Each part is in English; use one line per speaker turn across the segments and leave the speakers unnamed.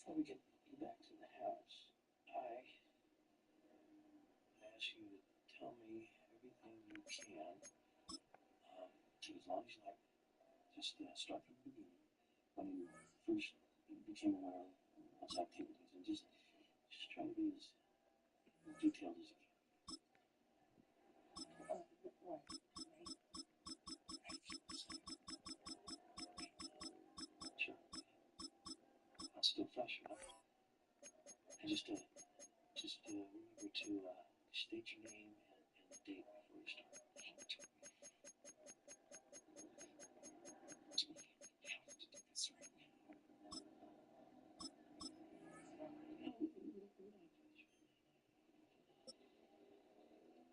before we get you back to the house, I ask you to tell me everything you can, as long as you like. Just start from the beginning, when you first became aware of those activities, and just try to be as detailed as you can. Sure. I'll still flush you up. And just remember to state your name and the date before you start.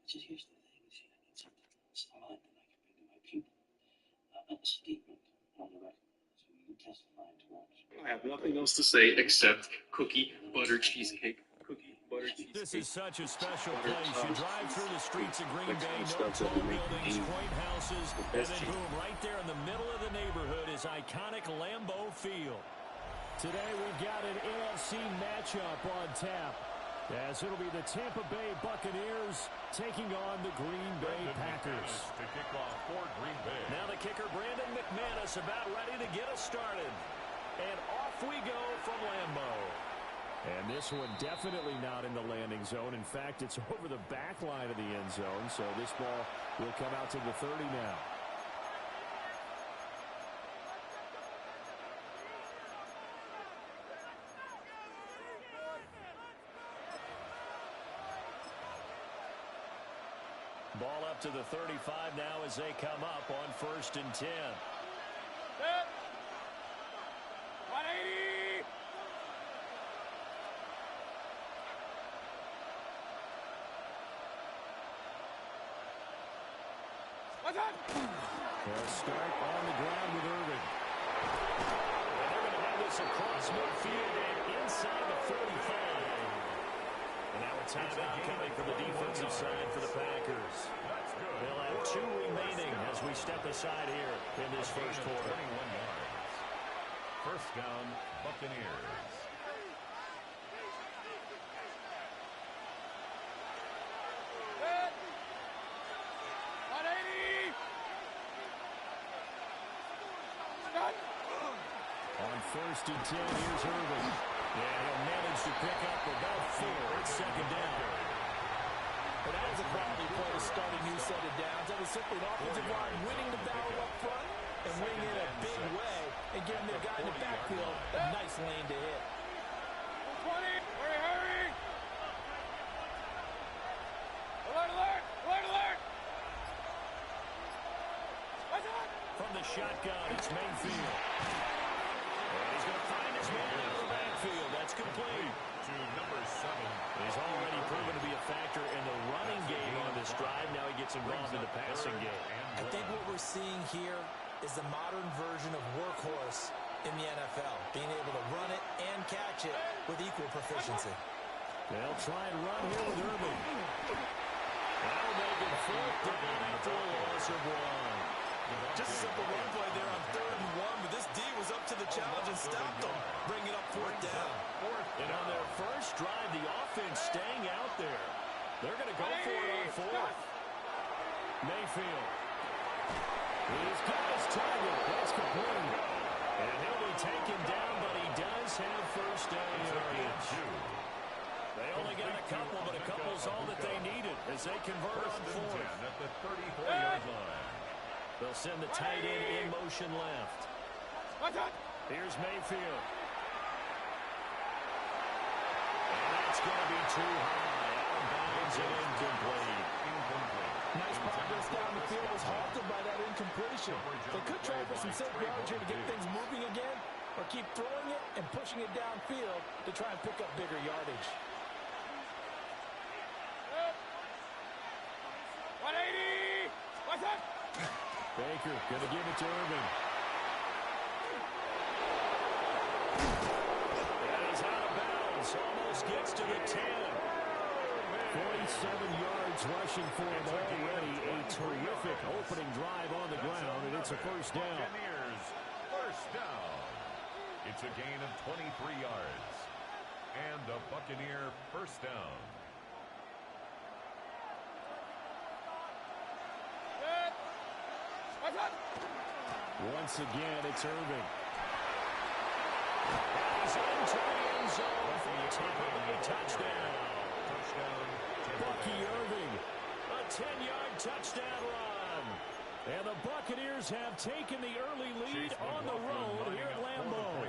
Just here's the thing, see, I need something solid that I can bring to my people. A statement on the record, so you can testify to what.
I have nothing else to say except cookie butter cheesecake. Cookie butter cheesecake.
This is such a special place. You drive through the streets of Green Bay, no tall buildings, quaint houses, and then boom, right there in the middle of the neighborhood is iconic Lambeau Field. Today we've got an NFC matchup on tap, as it'll be the Tampa Bay Buccaneers taking on the Green Bay Packers.
To kick off for Green Bay.
Now the kicker, Brandon McManus, about ready to get us started. And off we go from Lambeau. And this one definitely not in the landing zone. In fact, it's over the back line of the end zone, so this ball will come out to the 30 now. Ball up to the 35 now as they come up on 1st and 10.
180. What's that?
They'll start on the ground with Irvin. And they're going to have this across midfield and inside the 45. And now a timeout coming from the defensive side for the Packers. They'll have 2 remaining as we step aside here in this first quarter.
21 yards. First down, Buccaneers.
On 1st and 10, here's Irvin. Yeah, he'll manage to pick up about 4. It's 2nd down.
But that was a quality play to start a new set of downs. That was simply an offensive line winning the battle up front and winning in a big way and giving their guy in the backfield a nice lane to hit.
20, hurry, hurry! Alert, alert, alert, alert! What's that?
From the shotgun, it's Mayfield. And he's going to find his man out of the backfield. That's complete.
To number 7.
He's already proven to be a factor in the running game on this drive. Now he gets involved in the passing game.
I think what we're seeing here is the modern version of workhorse in the NFL, being able to run it and catch it with equal proficiency.
They'll try and run here with Irvin. That'll make it 4th down after a loss of 1.
Just a simple run play there on 3rd and 1, but this D was up to the challenge and stopped them, bringing up 4th down.
And on their first drive, the offense staying out there. They're going to go for it on 4th. Mayfield. He's got his target. That's complete. And he'll be taken down, but he does have first down yardage. They only got a couple, but a couple's all that they needed as they convert on 4th.
At the 34-yard line.
They'll send the tight end in motion left. Here's Mayfield. And that's going to be too high. Out of bounds and incomplete.
Nice progress down the field was halted by that incompletion. They could try for some safe yards here to get things moving again, or keep throwing it and pushing it downfield to try and pick up bigger yardage.
180! What's that?
Baker going to give it to Irvin. And he's out of bounds. Almost gets to the 10. 47 yards rushing for him already. A terrific opening drive on the ground, and it's a first down.
Buccaneers, first down. It's It's a gain of 23 yards. And a Buccaneer first down.
Once again, it's Irving. He's into the end zone for a touchdown. Bucky Irving, a 10-yard touchdown run. And the Buccaneers have taken the early lead on the road here at Lambeau.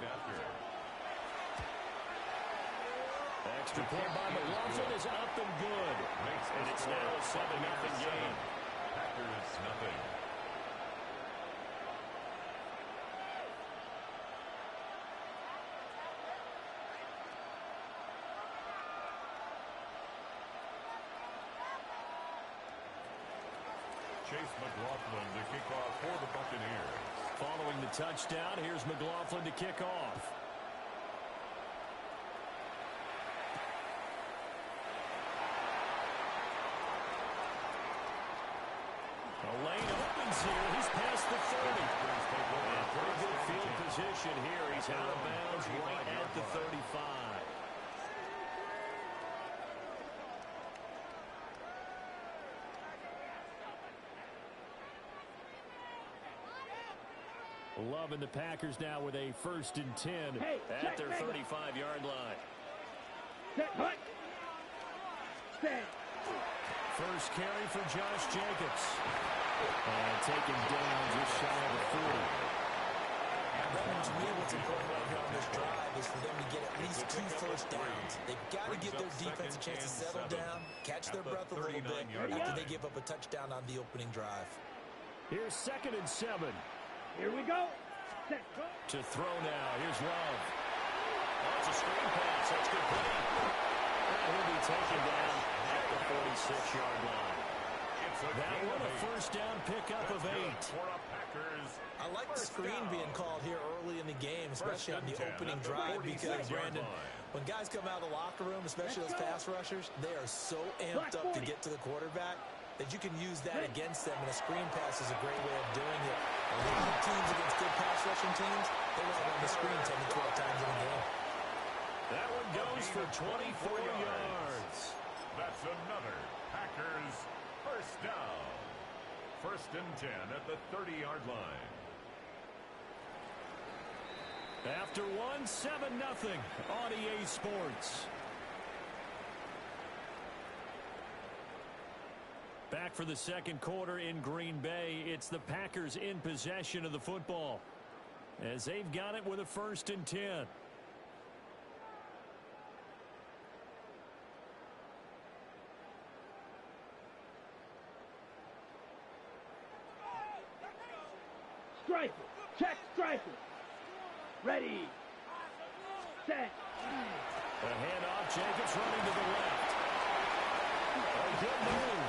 Extra point by McLaughlin is up and good. And it's now a 7-0 game.
Packers nothing. Chase McLaughlin to kick off for the Buccaneers.
Following the touchdown, here's McLaughlin to kick off. The lane opens here. He's past the 30. And pretty good field position here. He's out of bounds right at the 35. Loving the Packers now with a 1st and 10 at their 35-yard line. First carry for Josh Jacobs. And taken down just shy of the 40.
To me, what's important right here on this drive is for them to get at least 2 first downs. They've got to give their defense a chance to settle down, catch their breath a little bit after they give up a touchdown on the opening drive.
Here's 2nd and 7.
Here we go.
To throw now. Here's Love. Oh, it's a screen pass. That's good play. And he'll be taken down at the 46-yard line. That one a first down pickup of 8.
I like the screen being called here early in the game, especially on the opening drive, because, Brandon, when guys come out of the locker room, especially those pass rushers, they are so amped up to get to the quarterback that you can use that against them, and a screen pass is a great way of doing it. A lot of teams against good pass rushing teams, they want to run the screen 10 to 12 times in a game.
That one goes for 24 yards.
That's another Packers first down. 1st and 10 at the 30-yard line.
After one, 7-0 on EA Sports. Back for the second quarter in Green Bay. It's the Packers in possession of the football, as they've got it with a 1st and 10.
Striker. Check striker. Ready. Set.
A handoff. Jacobs running to the left. A good move.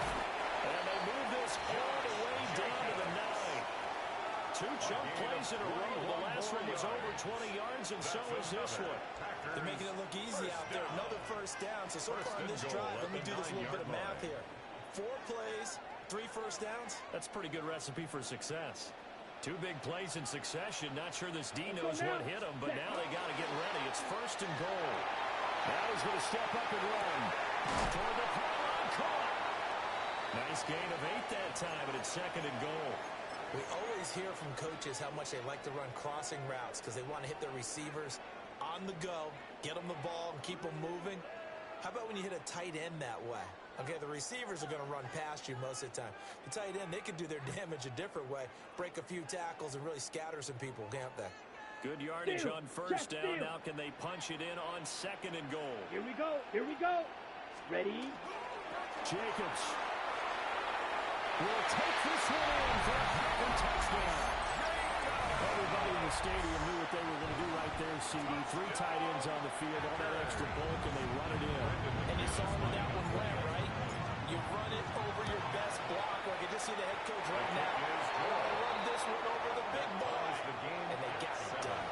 And they move this all the way down to the 9. 2 chunk plays in a row. The last one was over 20 yards, and so is this one.
They're making it look easy out there. Another first down. So far on this drive, let me do this little bit of math here. 4 plays, 3 first downs.
That's a pretty good recipe for success. 2 big plays in succession. Not sure this D knows what hit him, but now they got to get ready. It's 1st and goal. Now he's going to step up and run. Toward the pylon, caught. Nice gain of 8 that time, and it's 2nd and goal.
We always hear from coaches how much they like to run crossing routes because they want to hit their receivers on the go, get them the ball, and keep them moving. How about when you hit a tight end that way? Okay, the receivers are going to run past you most of the time. The tight end, they can do their damage a different way, break a few tackles, and really scatter some people, can't they?
Good yardage on first down. Now can they punch it in on 2nd and goal?
Here we go. Here we go. Ready.
Jacobs will take this one in for a Packer touchdown. Everybody in the stadium knew what they were going to do right there, CD. 3 tight ends on the field, all that extra bulk, and they run it in.
And you saw where that one went, right? You run it over your best block. Like I just see the head coach right now. Run this one over the big boy. And they got it done.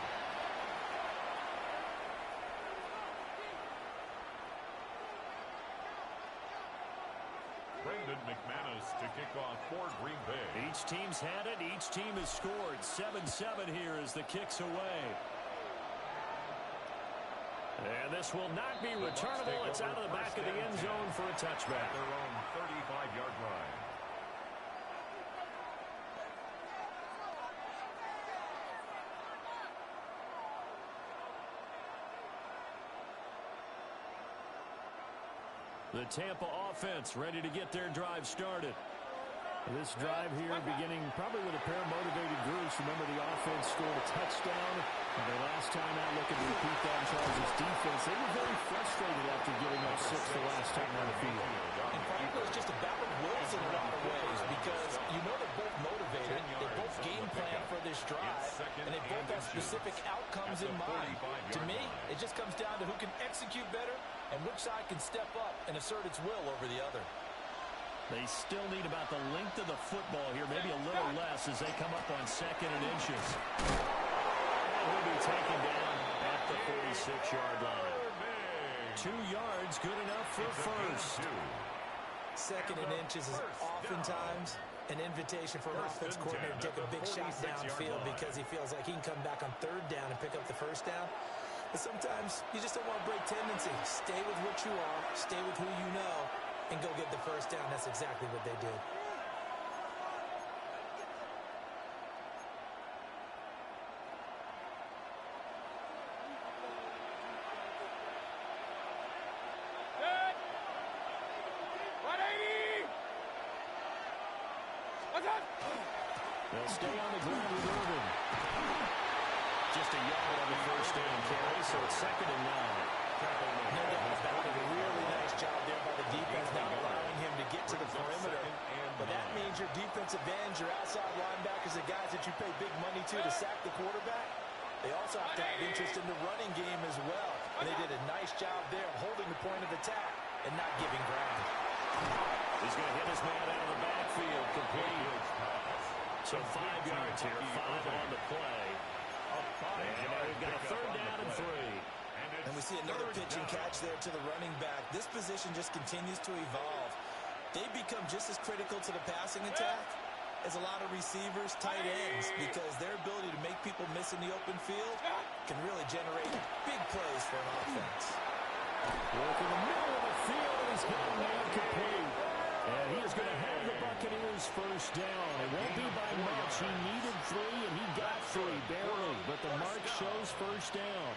Brendan McManus to kick off for Green Bay.
Each team's had it. Each team has scored. 7-7 here as the kick's away. And this will not be returnable. It's out of the back of the end zone for a touchback.
Their own 35-yard line.
The Tampa offense ready to get their drive started. This drive here beginning probably with a pair of motivated groups. Remember, the offense scored a touchdown. And their last time out looking to repeat that in Chargers defense. They were very frustrated after giving up 6 the last time on the field.
And frankly, it's just a battle of wills in a lot of ways because you know they're both motivated. They both game plan for this drive. And they both have specific outcomes in mind. To me, it just comes down to who can execute better and which side can step up and assert its will over the other.
They still need about the length of the football here, maybe a little less as they come up on 2nd and inches. And he'll be taken down at the 46-yard line. 2 yards, good enough for first.
2nd and inches is oftentimes an invitation for an offense coordinator to take a big shot downfield because he feels like he can come back on 3rd down and pick up the 1st down. But sometimes you just don't want to break tendency. Stay with what you are, stay with who you know, and go get the 1st down. That's exactly what they did.
They'll stay on the ground with Irvin. Just a yard on the 1st down carry, so it's 2nd and 9.
No doubt about it. A really nice job there by the defense, not allowing him to get to the perimeter. But that means your defensive ends, your outside linebackers, the guys that you pay big money to sack the quarterback, they also have to have interest in the running game as well. And they did a nice job there of holding the point of attack and not giving ground.
He's going to hit his man out of the backfield, complete. So 5 yards here, 5 on the play. And we've got a 3rd down and 3.
And we see another pitch and catch there to the running back. This position just continues to evolve. They become just as critical to the passing attack as a lot of receivers, tight ends, because their ability to make people miss in the open field can really generate big plays for an offense.
Work in the middle of the field, and he's got a man complete. And he is going to have the Buccaneers 1st down. It won't be by much. He needed 3, and he got 3, barely. But the mark shows 1st down.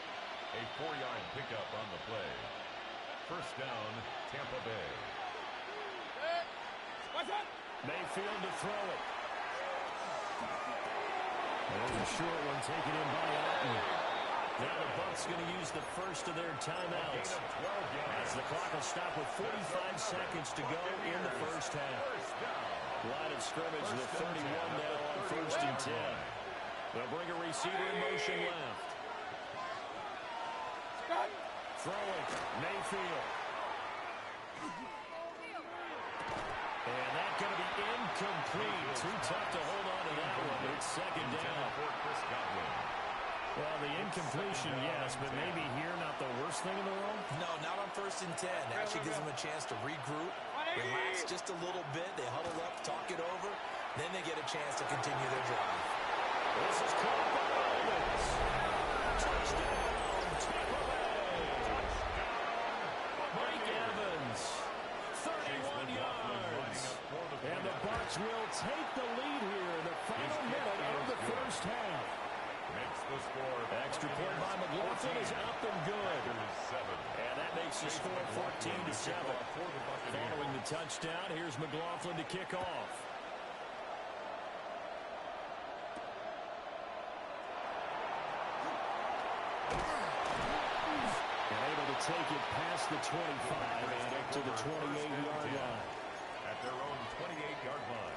A 4-yard pickup on the play. 1st down, Tampa Bay.
Mayfield to throw it. There's a short one taken in by Alton. Now the Bucs going to use the first of their timeouts as the clock will stop with 45 seconds to go in the 1st half. Line of scrimmage, the 31 now on 1st and 10. They'll bring a receiver in motion left. Throwing, Mayfield. And that's going to be incomplete. Too tough to hold on to that one, but it's 2nd down. Well, the incompletion, yes, but maybe here not the worst thing in the world?
No, not on 1st and 10. Actually gives them a chance to regroup, relax just a little bit. They huddle up, talk it over. Then they get a chance to continue their drive.
This is caught by Evans. Touchdown, Tampa Bay. Mike Evans, 31 yards. And the Bucs will take the lead here in the final minute of the 1st half. Extra point by McLaughlin is up and good. And that makes the score 14-7. Following the touchdown, here's McLaughlin to kick off. And able to take it past the 25 and up to the 28-yard line.
At their own 28-yard line.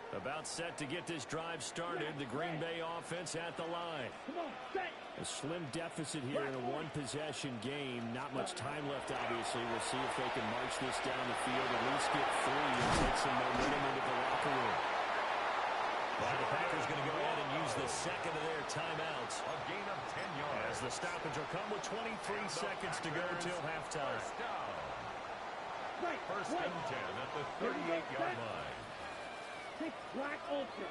About set to get this drive started. The Green Bay offense at the line. A slim deficit here in a one-possession game. Not much time left, obviously. We'll see if they can march this down the field, at least get 3 and take some momentum into the locker room. Well, the Packers going to go ahead and use the 2nd of their timeouts.
A gain of 10 yards.
As the stoppage will come with 23 seconds to go till halftime.
1st and 10 at the 38-yard line.
Black Ultra.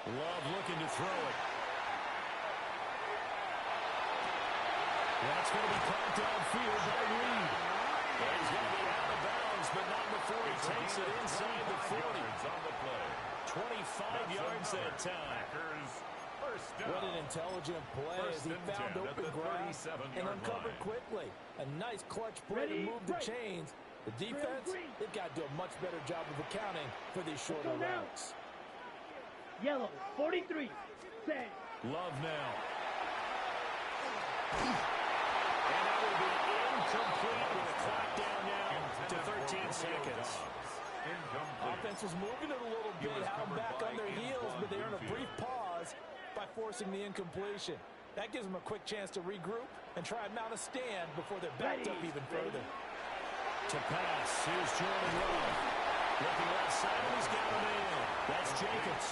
Love looking to throw it. That's going to be caught downfield by Reed. And he's going to be out of bounds, but not before he takes it inside the 40. 25 yards that time.
What an intelligent play as he found open grass and uncovered quickly. A nice clutch play to move the chains. The defense, they've got to do a much better job of accounting for these shorter routes.
Yellow, 43. Set.
Love now. And that will be incomplete with a clock down now to 13 seconds.
Offense was moving it a little bit, had them back on their heels, but they earned a brief pause by forcing the incompletion. That gives them a quick chance to regroup and try and mount a stand before they're backed up even further.
To pass, here's Jordan Love. Looking left side, and he's got him in. That's Jacobs.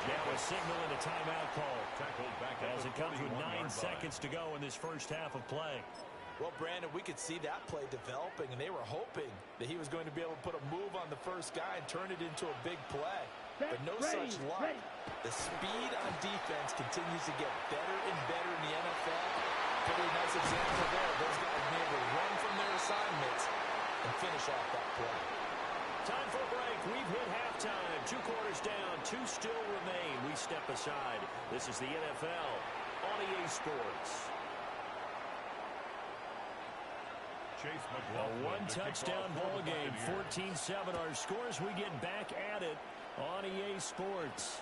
Now a signal and a timeout call as it comes with 9 seconds to go in this first half of play.
Well, Brandon, we could see that play developing, and they were hoping that he was going to be able to put a move on the first guy and turn it into a big play. But no such luck. The speed on defense continues to get better and better in the NFL. Pretty nice example there. Those guys being able to run from their assignments and finish off that play.
Time for a break. We've hit halftime. 2 quarters down. 2 still remain. We step aside. This is the NFL on EA Sports. A one-touchdown ball game, 14-7 our scores. We get back at it on EA Sports.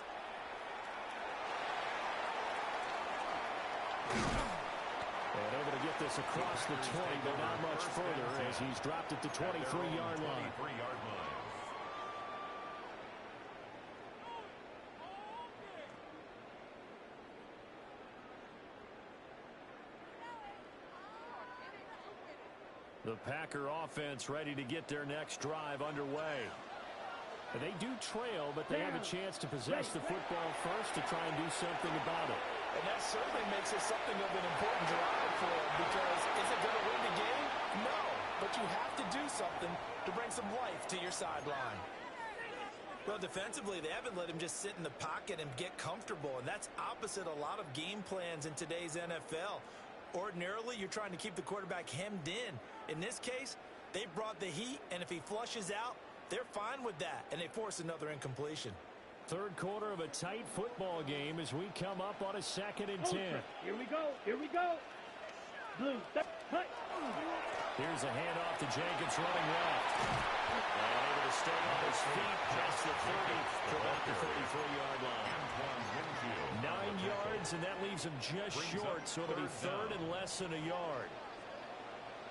And able to get this across the 20, but not much further as he's dropped it to 23-yard line. The Packer offense ready to get their next drive underway. And they do trail, but they have a chance to possess the football first to try and do something about it.
And that certainly makes it something of an important drive for them, because is it going to win the game? No, but you have to do something to bring some life to your sideline. Well, defensively, they haven't let him just sit in the pocket and get comfortable, and that's opposite a lot of game plans in today's NFL. Ordinarily, you're trying to keep the quarterback hemmed in. In this case, they brought the heat, and if he flushes out, they're fine with that, and they force another incompletion.
Third quarter of a tight football game as we come up on a 2nd and 10.
Here we go. Here we go. Blue. Hut.
Here's a handoff to Jacobs running left. And able to stay on his feet past the 30 to about the 33-yard line. 9 yards, and that leaves him just short, so it'll be third and less than a yard.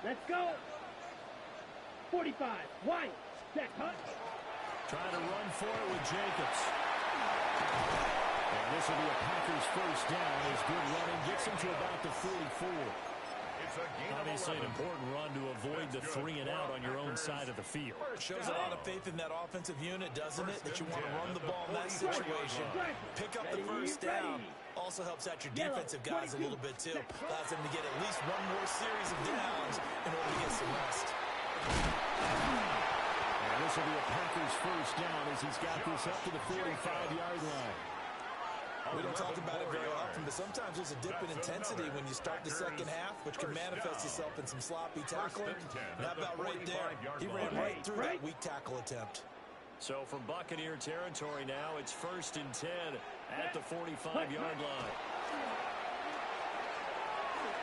Let's go. 45. White. Set. Hut.
Trying to run for it with Jacobs. And this will be a Packers first down as good running gets him to about the 44. Obviously an important run to avoid the 3 and out on your own side of the field.
Shows a lot of faith in that offensive unit, doesn't it? That you want to run the ball in that situation. Pick up the first down. Also helps out your defensive guys a little bit, too. Allows them to get at least one more series of downs in order to get some rest.
And this will be a Packers first down as he's got this up to the 45-yard line.
We don't talk about it very often, but sometimes there's a dip in intensity when you start the second half, which can manifest itself in some sloppy tackling. And how about right there? He ran right through that weak tackle attempt.
So from Buccaneer territory now, it's 1st and 10 at the 45-yard line.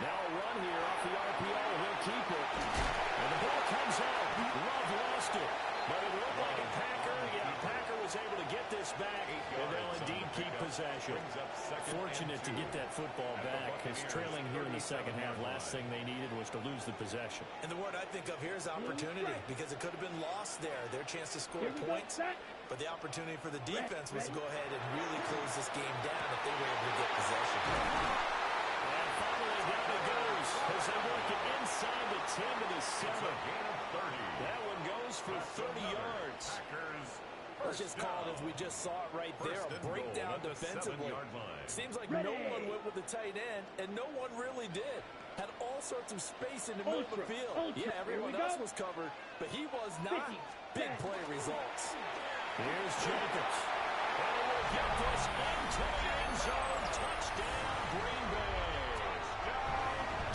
Now a run here off the RPO. He'll keep it. And the ball comes out. Love lost it. But it looked like a Packer. Yeah, Packer was able to get this back, and they'll indeed keep possession. Fortunate to get that football back, because trailing here in the second half, last thing they needed was to lose the possession.
And the word I think of here is opportunity, because it could have been lost there, their chance to score points. But the opportunity for the defense was to go ahead and really close this game down if they were able to get possession.
And finally, down it goes as they work it inside the 10 to the 7. That one goes for 30 yards.
Let's just call it as we just saw it right there, a breakdown defensively. Seems like no one went with the tight end, and no one really did. Had all sorts of space in the middle of the field. Yeah, everyone else was covered, but he was not. Big play results.
Here's Jacobs. And he will get this into the end zone. Touchdown, Green Bay.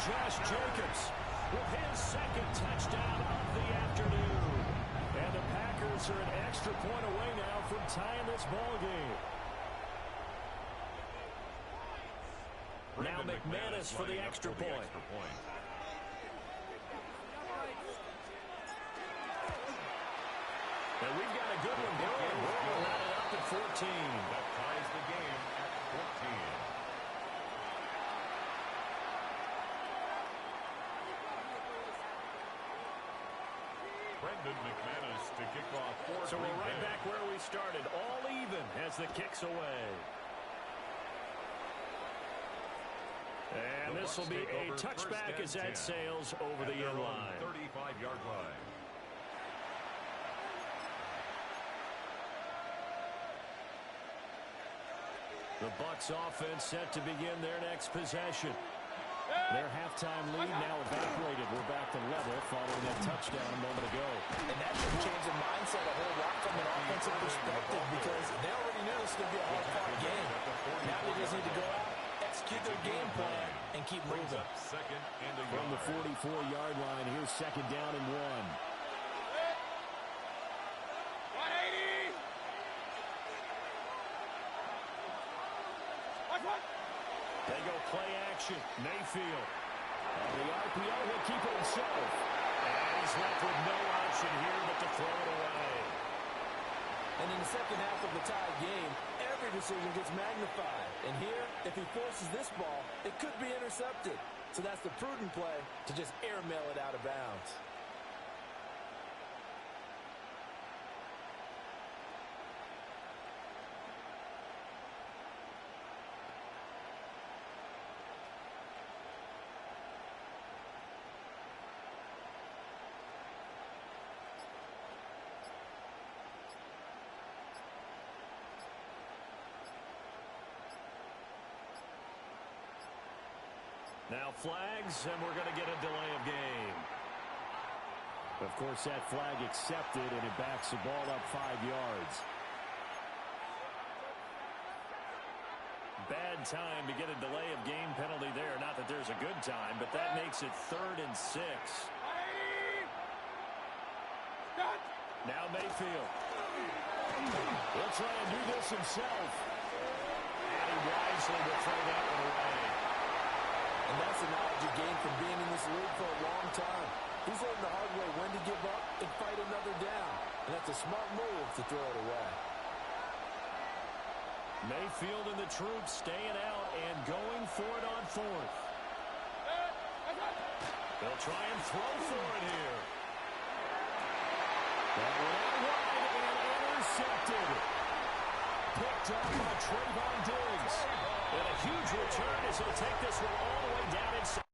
Josh Jacobs with his second touchdown of the afternoon. And the Packers are an extra point away now from tying this ball game. Now McManus for the extra point. And we've got a good one going. We're lining up at 14.
That ties the game at 14. Brendan McManus to kick off for
So we're right back where we started. All even as the kick's away. And this will be a touchback as that sails over the end line.
35-yard line.
The Bucs offense set to begin their next possession. Their halftime lead now evaporated. We're back to level following that touchdown a moment ago.
And that should change the mindset a whole lot from an offensive perspective because they already knew this was going to be a hard-fought game. Now they just need to go out, execute their game plan, and keep moving.
Second and a
From the 44-yard line, here's second down and 1. They go play action. Mayfield. And the RPO will keep it himself. And he's left with no option here but to throw it away.
And in the second half of the tied game, every decision gets magnified. And here, if he forces this ball, it could be intercepted. So that's the prudent play to just airmail it out of bounds.
Now flags, and we're going to get a delay of game. Of course, that flag accepted, and it backs the ball up 5 yards. Bad time to get a delay of game penalty there. Not that there's a good time, but that makes it 3rd and 6. Now Mayfield. He'll try and do this himself. And he wisely will throw that one away.
And that's the knowledge you gain from being in this league for a long time. He's learned the hard way when to give up and fight another down. And that's a smart move to throw it away.
Mayfield and the troops staying out and going for it on 4th. They'll try and throw for it here. That one out wide and intercepted. Picked up by Trayvon Diggs. And a huge return as he'll take this one all the way down inside.